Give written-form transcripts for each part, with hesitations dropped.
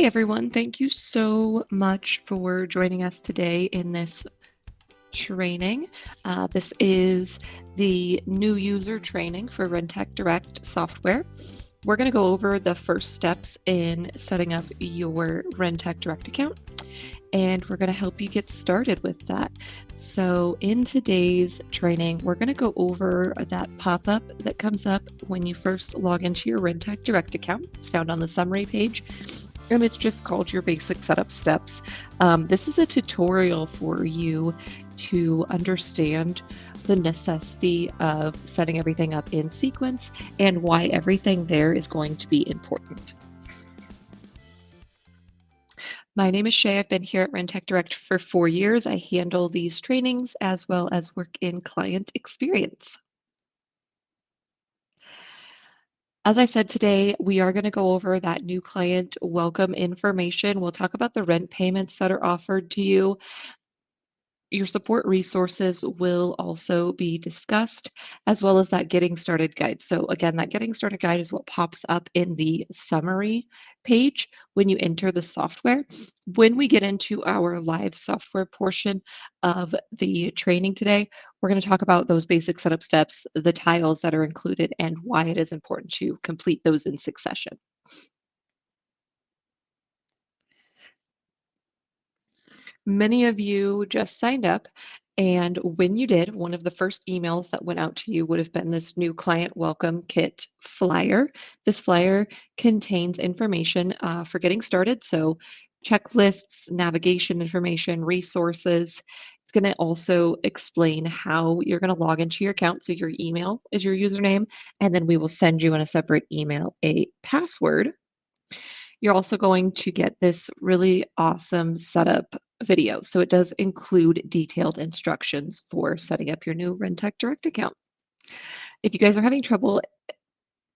Hey everyone, thank you so much for joining us today in this training. This is the new user training for Rentec Direct software. We're going to go over the first steps in setting up your Rentec Direct account, and we're going to help you get started with that. So in today's training, we're going to go over that pop-up that comes up when you first log into your Rentec Direct account. It's found on the summary page, and it's just called your basic setup steps. This is a tutorial for you to understand the necessity of setting everything up in sequence and why everything there is going to be important. My name is Shay. I've been here at Rentec Direct for 4 years. I handle these trainings as well as work in client experience. As I said today, we are going to go over that new client welcome information. We'll talk about the rent payments that are offered to you. Your support resources will also be discussed, as well as that getting started guide. So again, that getting started guide is what pops up in the summary page when you enter the software. When we get into our live software portion of the training today, we're going to talk about those basic setup steps, the tiles that are included, and why it is important to complete those in succession. Many of you just signed up, and when you did, one of the first emails that went out to you would have been this new client welcome kit flyer. This flyer contains information for getting started, so checklists, navigation information, resources. It's going to also explain how you're going to log into your account. So your email is your username, and then we will send you in a separate email a password. You're also going to get this really awesome setup video. So it does include detailed instructions for setting up your new Rentec Direct account. If you guys are having trouble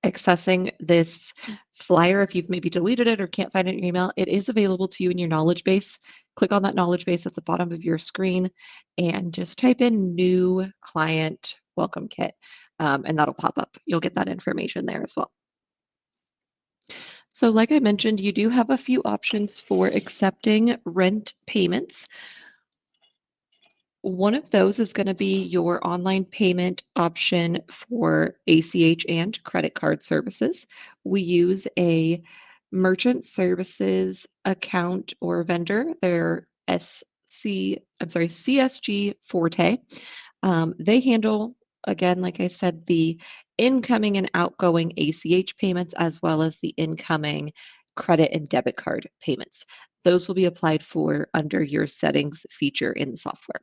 accessing this flyer, if you've maybe deleted it or can't find it in your email, it is available to you in your knowledge base. Click on that knowledge base at the bottom of your screen and just type in new client welcome kit, and that'll pop up. You'll get that information there as well. So like I mentioned, you do have a few options for accepting rent payments. One of those is going to be your online payment option for ACH and credit card services. We use a merchant services account or vendor. They're CSG Forte. They handle, again, like I said, the incoming and outgoing ACH payments as well as the incoming credit and debit card payments. Those will be applied for under your settings feature in the software.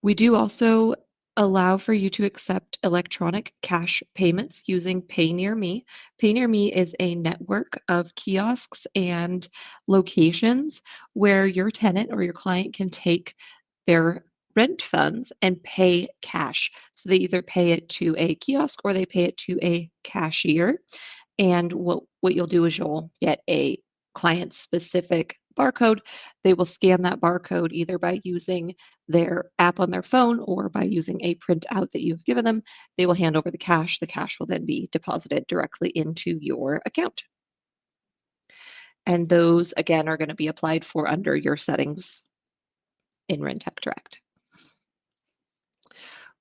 We do also allow for you to accept electronic cash payments using Pay Near Me. Pay Near Me is a network of kiosks and locations where your tenant or your client can take their rent funds and pay cash. So they either pay it to a kiosk or they pay it to a cashier. And what you'll do is you'll get a client-specific barcode. They will scan that barcode either by using their app on their phone or by using a printout that you've given them. They will hand over the cash. The cash will then be deposited directly into your account. And those, again, are going to be applied for under your settings in Rentec Direct.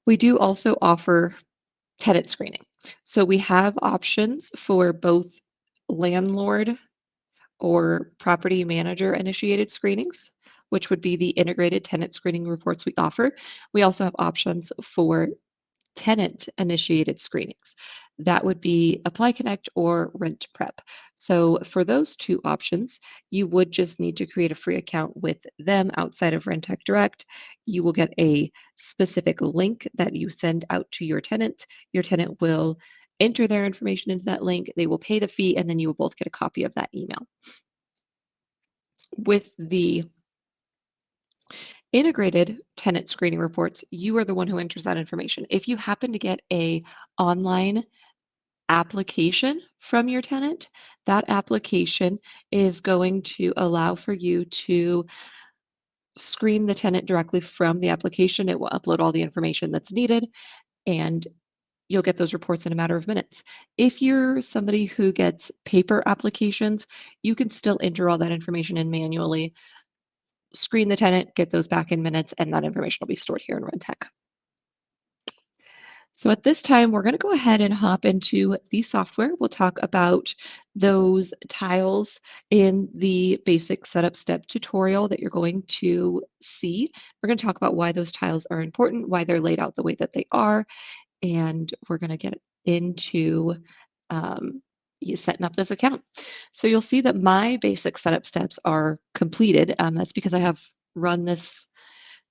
We do also offer tenant screening. So we have options for both landlord or property manager initiated screenings, which would be the integrated tenant screening reports we offer. We also have options for tenant initiated screenings. That would be Apply Connect or Rent Prep. So for those two options, you would just need to create a free account with them outside of Rentec Direct. You will get a specific link that you send out to your tenant. Your tenant will enter their information into that link. They will pay the fee, and then you will both get a copy of that email. With the integrated tenant screening reports, you are the one who enters that information. If you happen to get a online application from your tenant, that application is going to allow for you to screen the tenant directly from the application. It will upload all the information that's needed, and you'll get those reports in a matter of minutes. If you're somebody who gets paper applications, you can still enter all that information in manually, screen the tenant, get those back in minutes, and that information will be stored here in Rentech. So at this time, we're going to go ahead and hop into the software. We'll talk about those tiles in the basic setup step tutorial that you're going to see. We're going to talk about why those tiles are important, why they're laid out the way that they are, and we're going to get into you setting up this account. So you'll see that my basic setup steps are completed. That's because I have run this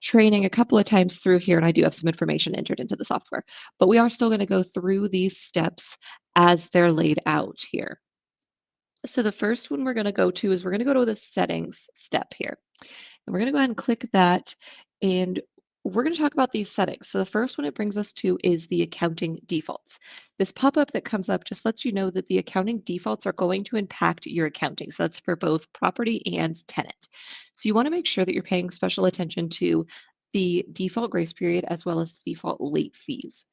training a couple of times through here, and I do have some information entered into the software. But we are still going to go through these steps as they're laid out here. So the first one we're going to go to is we're going to go to the settings step here. And we're going to go ahead and click that. And we're going to talk about these settings. So the first one it brings us to is the accounting defaults. This pop-up that comes up just lets you know that the accounting defaults are going to impact your accounting. So that's for both property and tenant. So you want to make sure that you're paying special attention to the default grace period as well as the default late fees.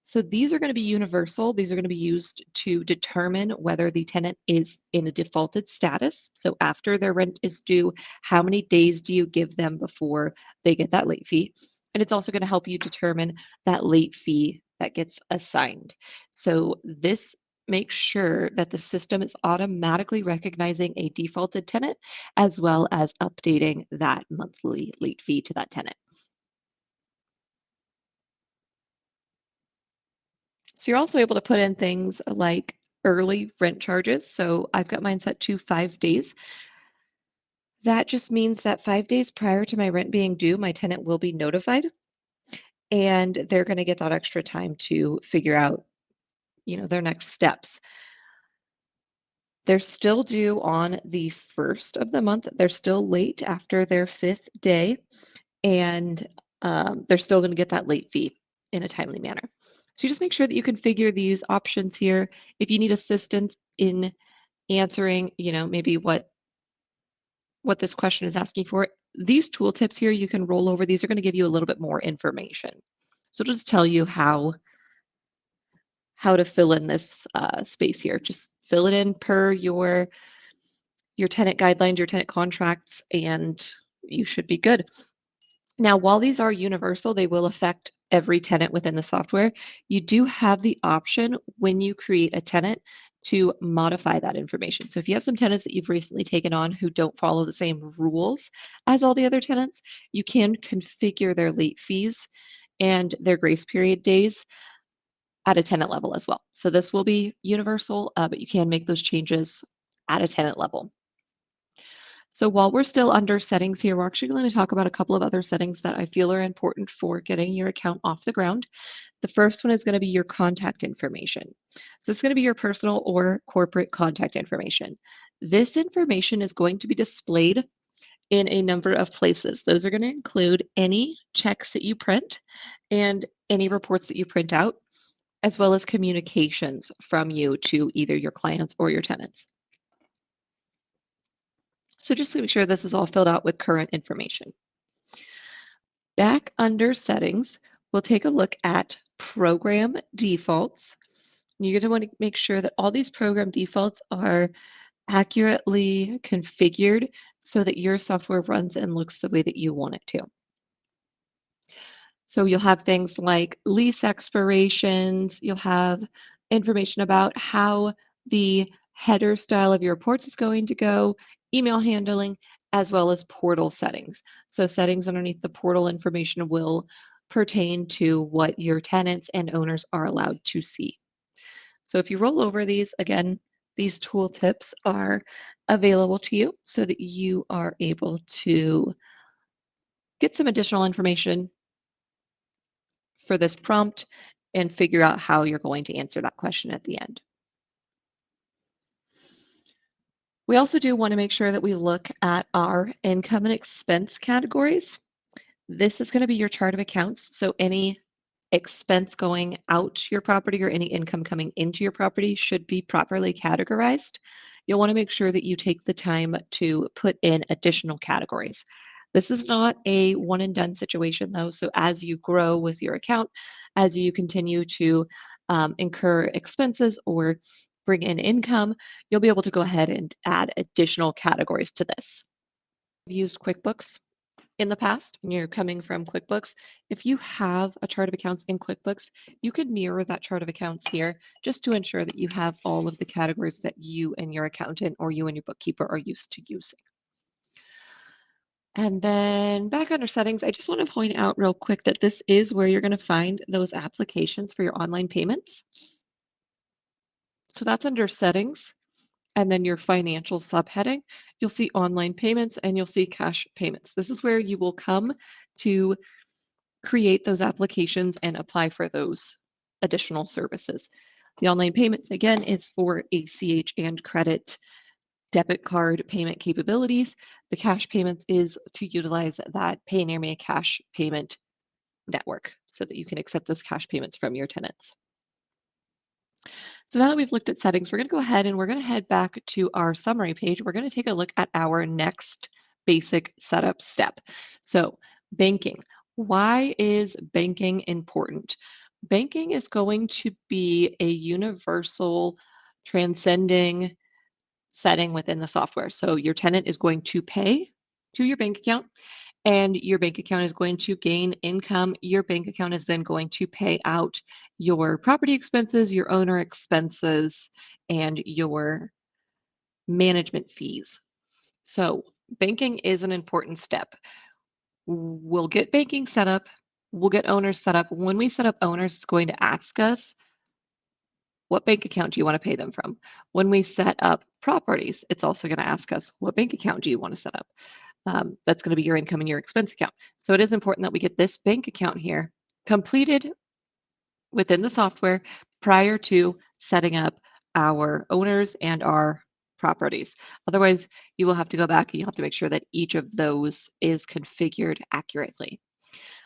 So these are going to be universal. These are going to be used to determine whether the tenant is in a defaulted status. So after their rent is due, how many days do you give them before they get that late fee? And it's also going to help you determine that late fee that gets assigned. So this makes sure that the system is automatically recognizing a defaulted tenant as well as updating that monthly late fee to that tenant. So you're also able to put in things like early rent charges. So I've got mine set to 5 days. That just means that 5 days prior to my rent being due, my tenant will be notified and they're going to get that extra time to figure out, their next steps. They're still due on the first of the month. They're still late after their fifth day, and they're still going to get that late fee in a timely manner. So you just make sure that you configure these options here. If you need assistance in answering, maybe what this question is asking for, these tooltips here, you can roll over. These are going to give you a little bit more information. So it'll just tell you how to fill in this space here. Just fill it in per your tenant guidelines, your tenant contracts, and you should be good. Now, while these are universal, they will affect every tenant within the software. You do have the option when you create a tenant to modify that information. So if you have some tenants that you've recently taken on who don't follow the same rules as all the other tenants, you can configure their late fees and their grace period days at a tenant level as well. So this will be universal, but you can make those changes at a tenant level. So while we're still under settings here, we're actually going to talk about a couple of other settings that I feel are important for getting your account off the ground. The first one is going to be your contact information. So it's going to be your personal or corporate contact information. This information is going to be displayed in a number of places. Those are going to include any checks that you print and any reports that you print out, as well as communications from you to either your clients or your tenants. So just to make sure this is all filled out with current information. Back under settings, we'll take a look at program defaults. You're going to want to make sure that all these program defaults are accurately configured so that your software runs and looks the way that you want it to. So you'll have things like lease expirations, you'll have information about how the header style of your reports is going to go, email handling, as well as portal settings. So settings underneath the portal information will pertain to what your tenants and owners are allowed to see. So if you roll over these, again, these tooltips are available to you so that you are able to get some additional information for this prompt and figure out how you're going to answer that question at the end. We also do want to make sure that we look at our income and expense categories. This is going to be your chart of accounts. So any expense going out to your property or any income coming into your property should be properly categorized. You'll want to make sure that you take the time to put in additional categories. This is not a one and done situation though. So as you grow with your account, as you continue to incur expenses or bring in income, you'll be able to go ahead and add additional categories to this. I've used QuickBooks in the past, and you're coming from QuickBooks. If you have a chart of accounts in QuickBooks, you could mirror that chart of accounts here just to ensure that you have all of the categories that you and your accountant or you and your bookkeeper are used to using. And then back under settings, I just want to point out real quick that this is where you're going to find those applications for your online payments. So that's under settings. And then your financial subheading, you'll see online payments and you'll see cash payments. This is where you will come to create those applications and apply for those additional services. The online payments, again, is for ACH and credit debit card payment capabilities. The cash payments is to utilize that Pay Near Me cash payment network so that you can accept those cash payments from your tenants. So now that we've looked at settings, we're going to go ahead and we're going to head back to our summary page. We're going to take a look at our next basic setup step. So banking. Why is banking important? Banking is going to be a universal transcending setting within the software. So your tenant is going to pay to your bank account and your bank account is going to gain income. Your bank account is then going to pay out your property expenses, your owner expenses, and your management fees. So banking is an important step. We'll get banking set up. We'll get owners set up. When we set up owners, it's going to ask us, what bank account do you want to pay them from? When we set up properties, it's also going to ask us, what bank account do you want to set up? That's going to be your income and your expense account. So it is important that we get this bank account here completed within the software prior to setting up our owners and our properties. Otherwise, you will have to go back and you have to make sure that each of those is configured accurately.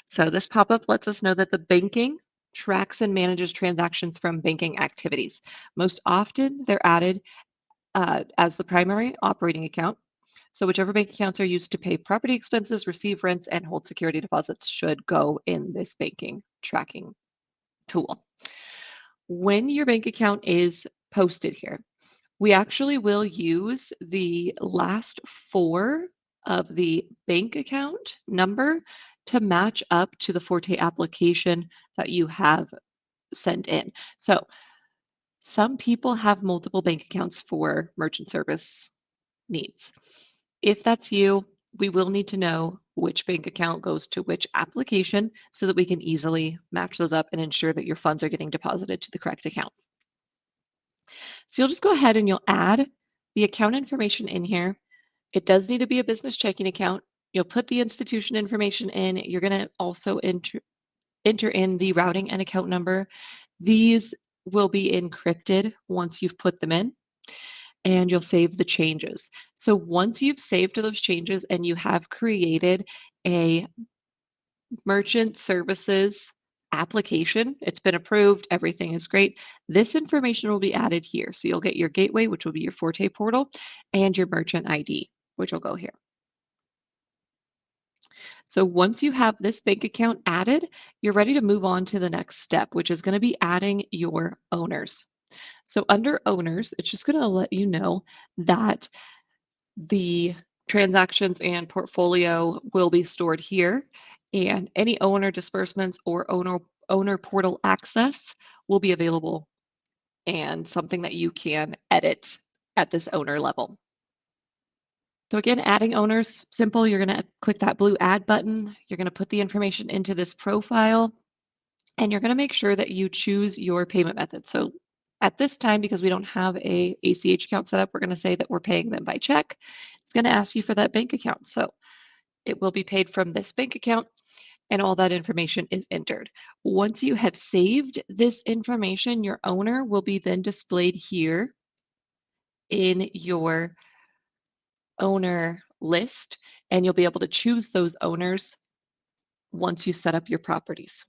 So this pop-up lets us know that the banking tracks and manages transactions from banking activities. Most often, they're added as the primary operating account. So whichever bank accounts are used to pay property expenses, receive rents, and hold security deposits should go in this banking tracking tool. When your bank account is posted here, we actually will use the last four of the bank account number to match up to the Forte application that you have sent in. So some people have multiple bank accounts for merchant service needs. If that's you, we will need to know which bank account goes to which application so that we can easily match those up and ensure that your funds are getting deposited to the correct account. So you'll just go ahead and you'll add the account information in here. It does need to be a business checking account. You'll put the institution information in. You're going to also enter in the routing and account number. These will be encrypted once you've put them in, and you'll save the changes. So once you've saved those changes and you have created a merchant services application, it's been approved, everything is great, this information will be added here. So you'll get your gateway, which will be your Forte portal, and your merchant ID, which will go here. So once you have this bank account added, you're ready to move on to the next step, which is going to be adding your owners. So under owners, it's just going to let you know that the transactions and portfolio will be stored here, and any owner disbursements or owner portal access will be available and something that you can edit at this owner level. So again, adding owners, simple. You're going to click that blue add button. You're going to put the information into this profile, and you're going to make sure that you choose your payment method. So at this time, because we don't have a ACH account set up, we're going to say that we're paying them by check. It's going to ask you for that bank account. So it will be paid from this bank account, and all that information is entered. Once you have saved this information, your owner will be then displayed here in your owner list, and you'll be able to choose those owners once you set up your properties.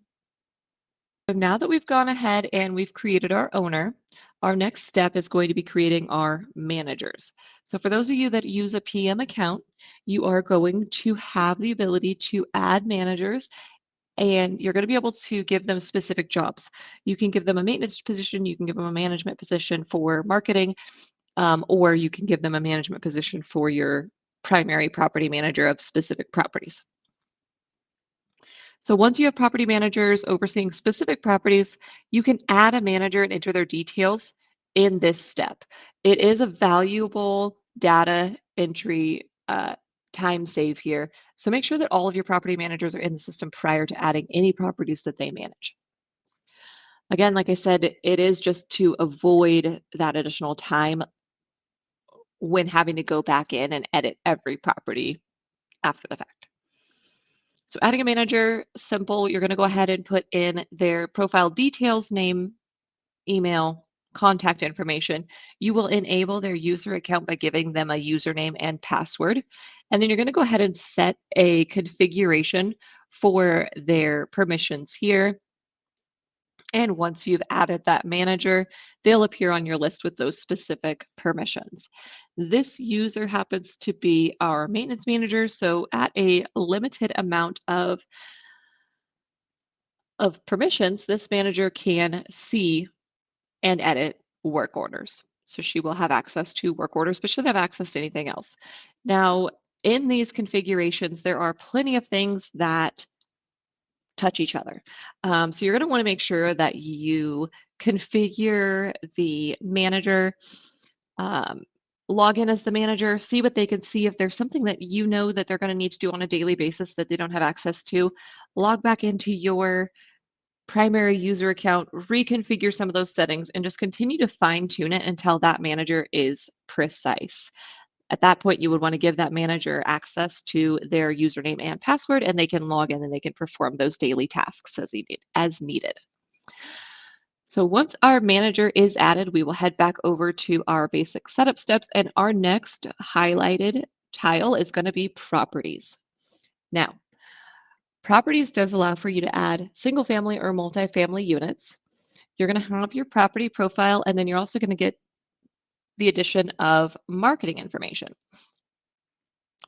So now that we've gone ahead and we've created our owner, Our next step is going to be creating our managers. So for those of you that use a PM account, you are going to have the ability to add managers and you're going to be able to give them specific jobs. You can give them a maintenance position, you can give them a management position for marketing, or you can give them a management position for your primary property manager of specific properties. So once you have property managers overseeing specific properties, you can add a manager and enter their details in this step. It is a valuable data entry time save here. So make sure that all of your property managers are in the system prior to adding any properties that they manage. Again, like I said, it is just to avoid that additional time when having to go back in and edit every property after the fact. So adding a manager, simple. You're going to go ahead and put in their profile details, name, email, contact information. You will enable their user account by giving them a username and password. And then you're going to go ahead and set a configuration for their permissions here. And once you've added that manager, they'll appear on your list with those specific permissions. This user happens to be our maintenance manager. So at a limited amount of permissions, this manager can see and edit work orders. So she will have access to work orders, but she'll have access to anything else. Now, in these configurations, there are plenty of things that touch each other. So you're going to want to make sure that you configure the manager, um, log in as the manager, see what they can see. If there's something that you know that they're going to need to do on a daily basis that they don't have access to, log back into your primary user account, reconfigure some of those settings, and just continue to fine tune it until that manager is precise. At that point, you would want to give that manager access to their username and password, and they can log in and they can perform those daily tasks as needed. So once our manager is added, we will head back over to our basic setup steps, and our next highlighted tile is going to be properties. Now, properties does allow for you to add single family or multifamily units. You're going to have your property profile, and then you're also going to get the addition of marketing information.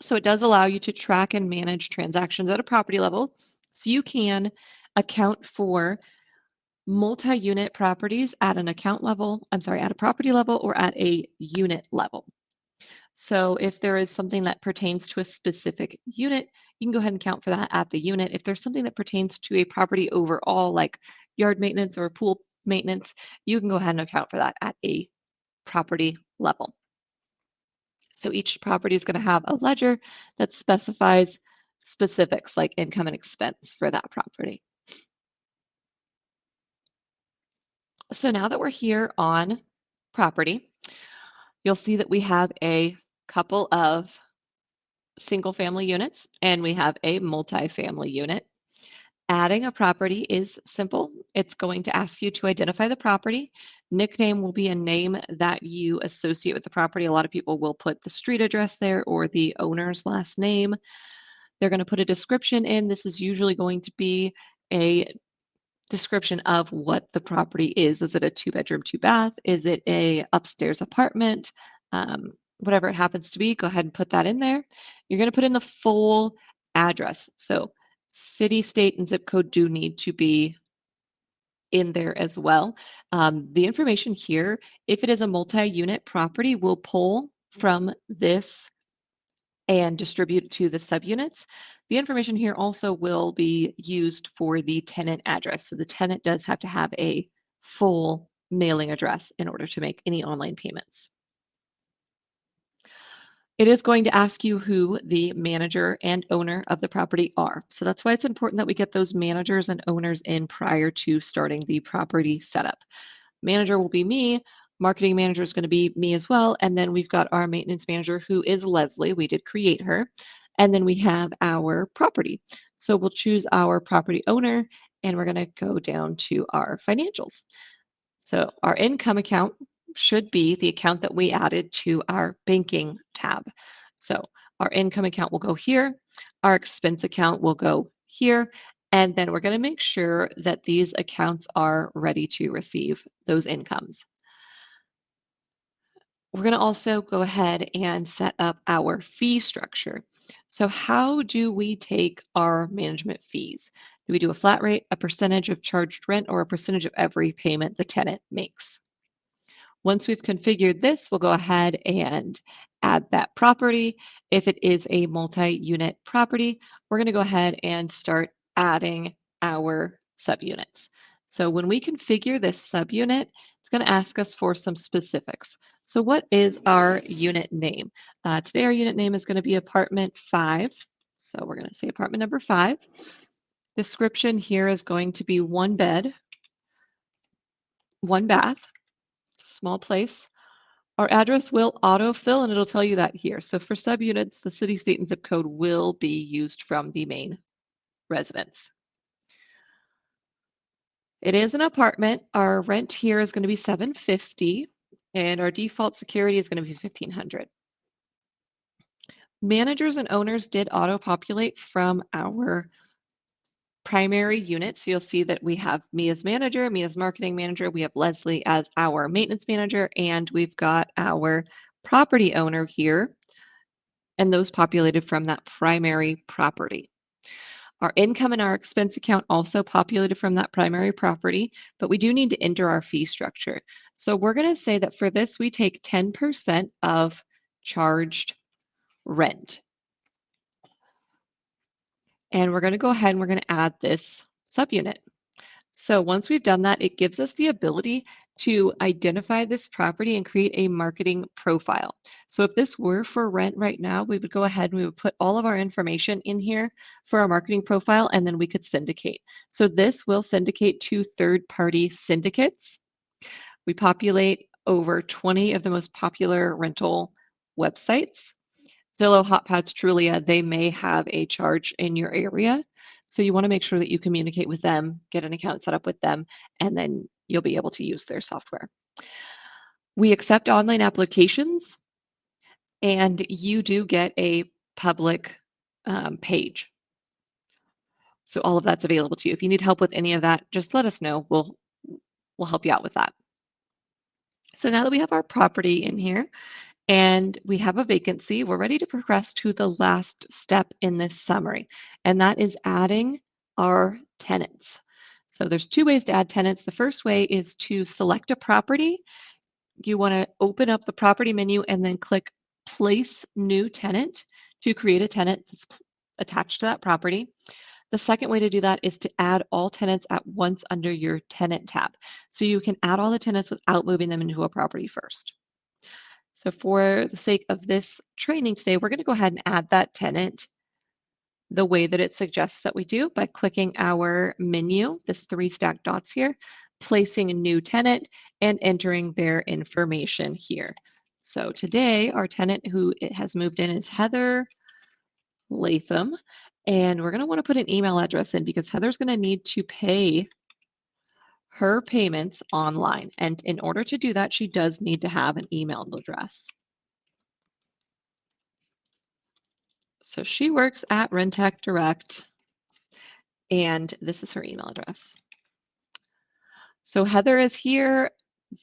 So it does allow you to track and manage transactions at a property level. So you can account for multi-unit properties at an account level, at a property level or at a unit level. So if there is something that pertains to a specific unit, you can go ahead and count for that at the unit. If there's something that pertains to a property overall, like yard maintenance or pool maintenance, you can go ahead and account for that at a property level. So each property is going to have a ledger that specifies specifics like income and expense for that property. So now that we're here on property, you'll see that we have a couple of single family units and we have a multifamily unit. Adding a property is simple. It's going to ask you to identify the property. Nickname will be a name that you associate with the property. A lot of people will put the street address there or the owner's last name. They're going to put a description in. This is usually going to be a description of what the property is. Is it a 2-bedroom, 2-bath? Is it a upstairs apartment? Whatever it happens to be, go ahead and put that in there. You're going to put in the full address. So city, state, and zip code do need to be in there as well. The information here, if it is a multi-unit property, will pull from this and distribute it to the subunits. The information here also will be used for the tenant address. So the tenant does have to have a full mailing address in order to make any online payments. It is going to ask you who the manager and owner of the property are. So that's why it's important that we get those managers and owners in prior to starting the property setup. Manager will be me. Marketing manager is going to be me as well. And then we've got our maintenance manager who is Leslie. We did create her. And then we have our property. So we'll choose our property owner and we're going to go down to our financials. So our income account should be the account that we added to our banking tab. So our income account will go here. Our expense account will go here. And then we're going to make sure that these accounts are ready to receive those incomes. We're going to also go ahead and set up our fee structure. So how do we take our management fees? Do we do a flat rate, a percentage of charged rent, or a percentage of every payment the tenant makes? Once we've configured this, we'll go ahead and add that property. If it is a multi-unit property, we're going to go ahead and start adding our subunits. So when we configure this subunit, it's going to ask us for some specifics. So what is our unit name? Today our unit name is going to be apartment 5. So we're going to say apartment number 5. Description here is going to be 1 bed, 1 bath, small place. Our address will autofill, and it'll tell you that here. So for subunits, the city, state, and zip code will be used from the main residence. It is an apartment. Our rent here is going to be $750, and our default security is going to be $1,500. Managers and owners did auto-populate from our primary unit. So you'll see that we have me as manager, me as marketing manager, we have Leslie as our maintenance manager, and we've got our property owner here, and those populated from that primary property. Our income and our expense account also populated from that primary property, but we do need to enter our fee structure. So we're going to say that for this, we take 10% of charged rent. And we're going to go ahead and we're going to add this subunit. So once we've done that, it gives us the ability to identify this property and create a marketing profile. So if this were for rent right now, we would go ahead and we would put all of our information in here for our marketing profile, and then we could syndicate. So this will syndicate to third-party syndicates. We populate over 20 of the most popular rental websites. Zillow, HotPads, Trulia, they may have a charge in your area. So you want to make sure that you communicate with them, get an account set up with them, and then you'll be able to use their software. We accept online applications, and you do get a public page. So all of that's available to you. If you need help with any of that, just let us know. We'll help you out with that. So now that we have our property in here, and we have a vacancy, we're ready to progress to the last step in this summary, and that is adding our tenants. So there's 2 ways to add tenants. The first way is to select a property. You want to open up the property menu and then click Place New Tenant to create a tenant that's attached to that property. The second way to do that is to add all tenants at once under your Tenant tab. So you can add all the tenants without moving them into a property first. So for the sake of this training today, we're going to go ahead and add that tenant the way that it suggests that we do by clicking our menu, this 3 stacked dots here, placing a new tenant, and entering their information here. So today, our tenant who has moved in is Heather Latham, and we're going to want to put an email address in because Heather's going to need to pay her payments online. And in order to do that, she does need to have an email address. So she works at Rentec Direct, and this is her email address. So Heather is here.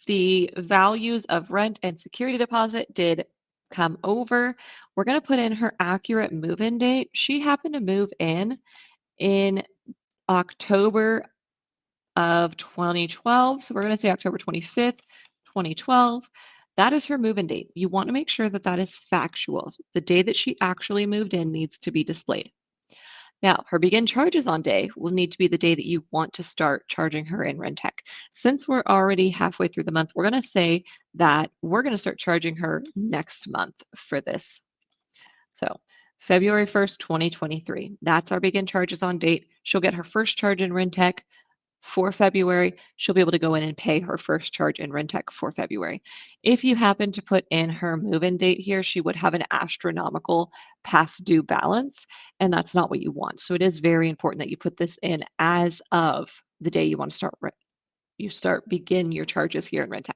The values of rent and security deposit did come over. We're going to put in her accurate move-in date. She happened to move in October of 2012. So we're going to say October 25th, 2012. That is her move-in date. You want to make sure that that is factual. The day that she actually moved in needs to be displayed. Now, her begin charges on day will need to be the day that you want to start charging her in Rentec. Since we're already halfway through the month, we're going to say that we're going to start charging her next month for this. So February 1st, 2023. That's our begin charges on date. She'll get her first charge in Rentec for February. She'll be able to go in and pay her first charge in Rentec for February. If you happen to put in her move-in date here, she would have an astronomical past due balance, and that's not what you want. So it is very important that you put this in as of the day you want to begin your charges here in Rentec.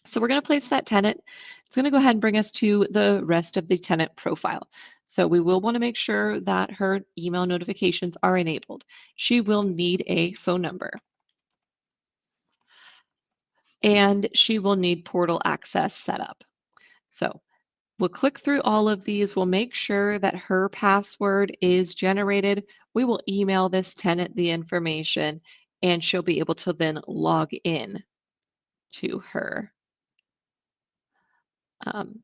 So we're going to place that tenant. It's going to go ahead and bring us to the rest of the tenant profile. So we will want to make sure that her email notifications are enabled. She will need a phone number. and she will need portal access set up. So we'll click through all of these. We'll make sure that her password is generated. We will email this tenant the information, and she'll be able to then log in to um,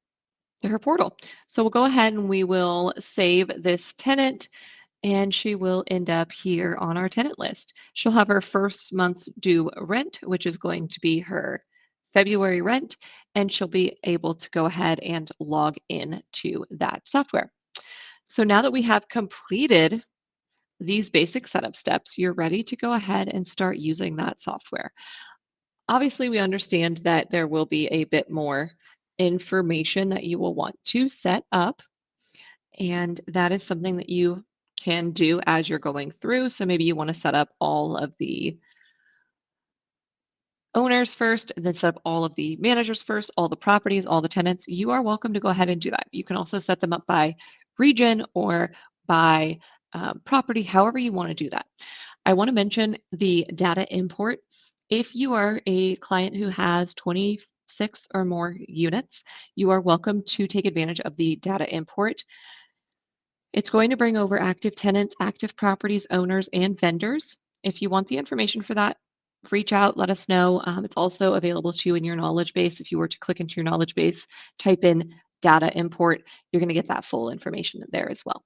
her portal. So we'll go ahead and we will save this tenant, and she will end up here on our tenant list. She'll have her first month's due rent, which is going to be her February rent, and she'll be able to go ahead and log in to that software. So now that we have completed these basic setup steps, you're ready to go ahead and start using that software. Obviously, we understand that there will be a bit more information that you will want to set up, and that is something that you can do as you're going through. So maybe you want to set up all of the owners first, and then set up all of the managers first, all the properties, all the tenants. You are welcome to go ahead and do that. You can also set them up by region or by property, however you want to do that. I want to mention the data import. If you are a client who has 26 or more units, you are welcome to take advantage of the data import. It's going to bring over active tenants, active properties, owners, and vendors. If you want the information for that, reach out, let us know. It's also available to you in your knowledge base. If you were to click into your knowledge base, type in data import, you're going to get that full information there as well.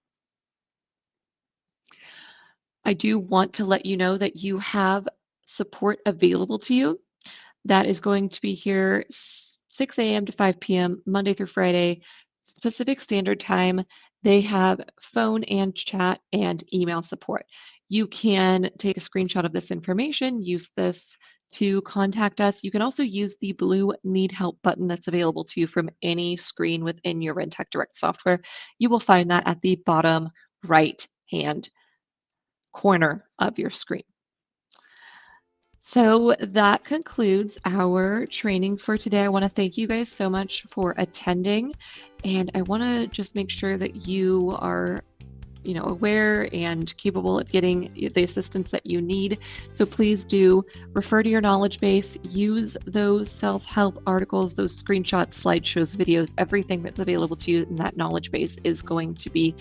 I do want to let you know that you have support available to you that is going to be here 6 a.m. to 5 p.m. Monday through Friday, Pacific Standard Time. They have phone and chat and email support. You can take a screenshot of this information, use this to contact us. You can also use the blue Need Help button that's available to you from any screen within your Rentec Direct software. You will find that at the bottom right hand corner of your screen. So that concludes our training for today. I want to thank you guys so much for attending, and I want to just make sure that you are aware and capable of getting the assistance that you need. So please do refer to your knowledge base, use those self-help articles, those screenshots, slideshows, videos, everything that's available to you in that knowledge base is going to be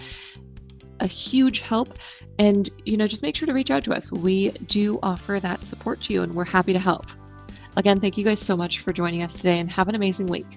a huge help. And just make sure to reach out to us. We do offer that support to you, and we're happy to help. Again, thank you guys so much for joining us today, and have an amazing week.